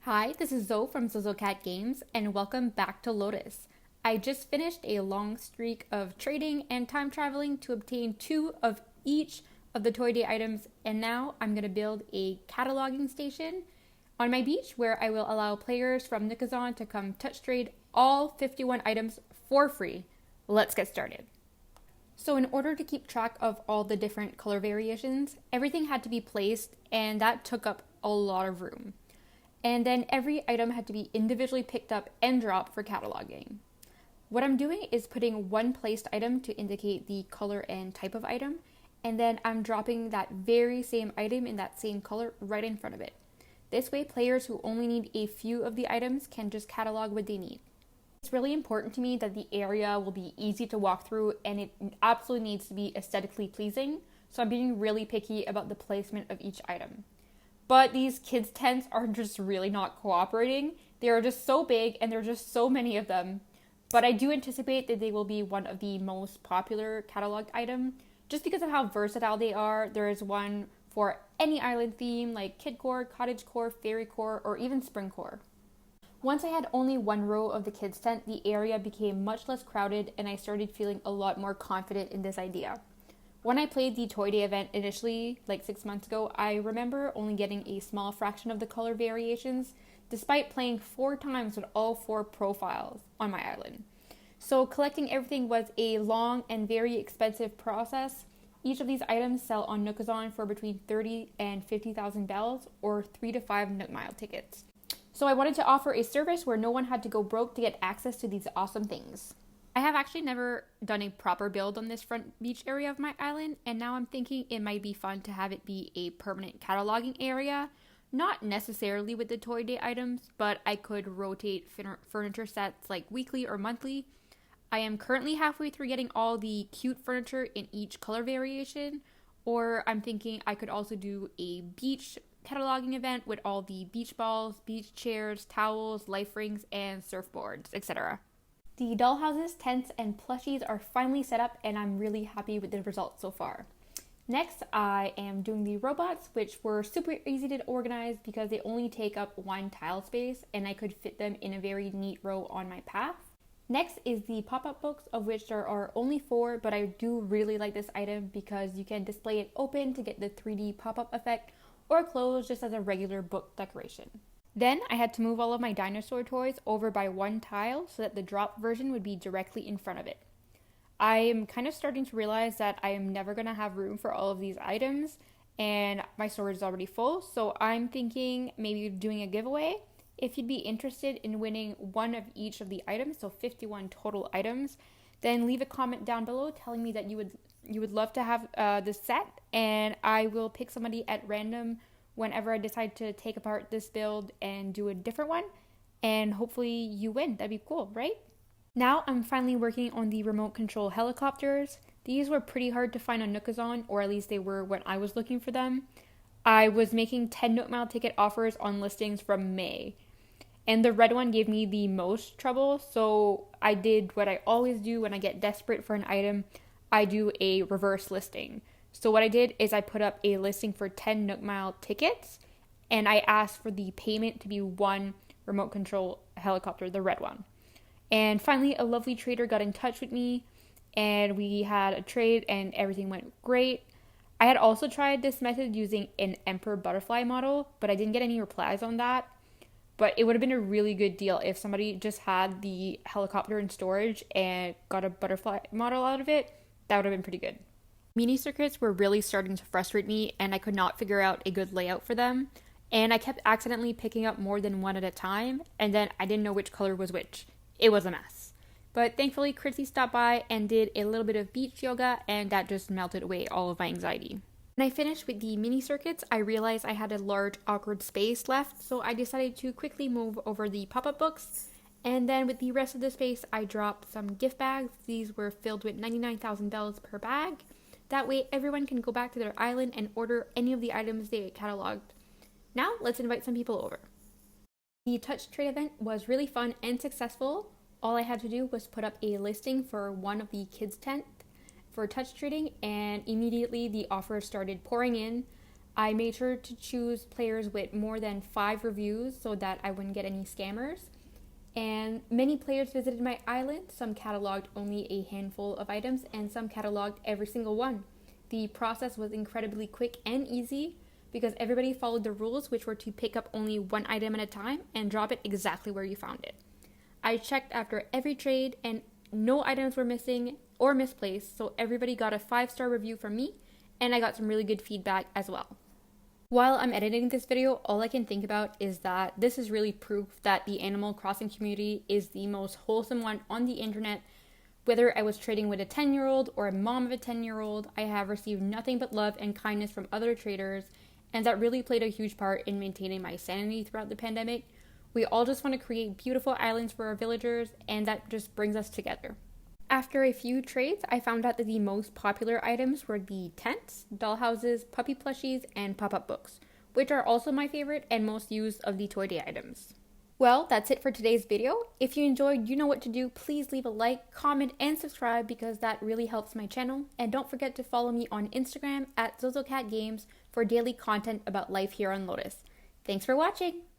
Hi, this is Zoe from Cat Games, and welcome back to Lotus. I just finished a long streak of trading and time traveling to obtain two of each of the Toy Day items, and now I'm going to build a cataloging station on my beach where I will allow players from Nookazon to come touch trade all 51 items for free. Let's get started. So in order to keep track of all the different color variations, everything had to be placed, and that took up a lot of room. And then every item had to be individually picked up and dropped for cataloging. What I'm doing is putting one placed item to indicate the color and type of item, and then I'm dropping that very same item in that same color right in front of it. This way, players who only need a few of the items can just catalog what they need. It's really important to me that the area will be easy to walk through, and it absolutely needs to be aesthetically pleasing, so I'm being really picky about the placement of each item. But these kids' tents are just really not cooperating. They are just so big and there are just so many of them. But I do anticipate that they will be one of the most popular cataloged items just because of how versatile they are. There is one for any island theme like kidcore, cottagecore, fairycore, or even springcore. Once I had only one row of the kids' tent, the area became much less crowded and I started feeling a lot more confident in this idea. When I played the Toy Day event initially, like 6 months ago, I remember only getting a small fraction of the color variations, despite playing 4 times with all 4 profiles on my island. So collecting everything was a long and very expensive process. Each of these items sell on Nookazon for between 30 and 50,000 bells, or 3 to 5 Nook Mile tickets. So I wanted to offer a service where no one had to go broke to get access to these awesome things. I have actually never done a proper build on this front beach area of my island, and now I'm thinking it might be fun to have it be a permanent cataloging area. Not necessarily with the Toy Day items, but I could rotate furniture sets like weekly or monthly. I am currently halfway through getting all the cute furniture in each color variation, or I'm thinking I could also do a beach cataloging event with all the beach balls, beach chairs, towels, life rings, and surfboards, etc. The dollhouses, tents, and plushies are finally set up, and I'm really happy with the results so far. Next, I am doing the robots, which were super easy to organize because they only take up one tile space, and I could fit them in a very neat row on my path. Next is the pop-up books, of which there are only 4, but I do really like this item because you can display it open to get the 3D pop-up effect, or closed just as a regular book decoration. Then I had to move all of my dinosaur toys over by one tile so that the drop version would be directly in front of it. I am kind of starting to realize that I am never going to have room for all of these items and my storage is already full, so I'm thinking maybe doing a giveaway. If you'd be interested in winning one of each of the items, so 51 total items, then leave a comment down below telling me that you would love to have this set, and I will pick somebody at random whenever I decide to take apart this build and do a different one, and hopefully you win. That'd be cool, right? Now I'm finally working on the remote control helicopters. These were pretty hard to find on Nookazon, or at least they were when I was looking for them. I was making 10 Nook Mile ticket offers on listings from May, and the red one gave me the most trouble, so I did what I always do when I get desperate for an item. I do a reverse listing. So what I did is I put up a listing for 10 Nook Mile tickets, and I asked for the payment to be one remote control helicopter, the red one. And finally, a lovely trader got in touch with me, and we had a trade, and everything went great. I had also tried this method using an Emperor butterfly model, but I didn't get any replies on that. But it would have been a really good deal if somebody just had the helicopter in storage and got a butterfly model out of it. That would have been pretty good. Mini circuits were really starting to frustrate me, and I could not figure out a good layout for them. And I kept accidentally picking up more than one at a time, and then I didn't know which color was which. It was a mess. But thankfully, Chrissy stopped by and did a little bit of beach yoga, and that just melted away all of my anxiety. When I finished with the mini circuits, I realized I had a large awkward space left, so I decided to quickly move over the pop-up books. And then with the rest of the space, I dropped some gift bags. These were filled with 99,000 bells per bag. That way, everyone can go back to their island and order any of the items they cataloged. Now, let's invite some people over. The touch trade event was really fun and successful. All I had to do was put up a listing for one of the kids' tent for touch trading, and immediately the offers started pouring in. I made sure to choose players with more than 5 reviews so that I wouldn't get any scammers. And many players visited my island. Some cataloged only a handful of items and some cataloged every single one. The process was incredibly quick and easy because everybody followed the rules, which were to pick up only one item at a time and drop it exactly where you found it. I checked after every trade and no items were missing or misplaced, so everybody got a 5-star review from me, and I got some really good feedback as well. While I'm editing this video, all I can think about is that this is really proof that the Animal Crossing community is the most wholesome one on the internet. Whether I was trading with a 10-year-old or a mom of a 10-year-old, I have received nothing but love and kindness from other traders, and that really played a huge part in maintaining my sanity throughout the pandemic. We all just want to create beautiful islands for our villagers, and that just brings us together. After a few trades, I found out that the most popular items were the tents, dollhouses, puppy plushies, and pop-up books, which are also my favorite and most used of the Toy Day items. Well, that's it for today's video. If you enjoyed, you know what to do. Please leave a like, comment, and subscribe because that really helps my channel. And don't forget to follow me on Instagram at ZozoCatGames for daily content about life here on Lotus. Thanks for watching!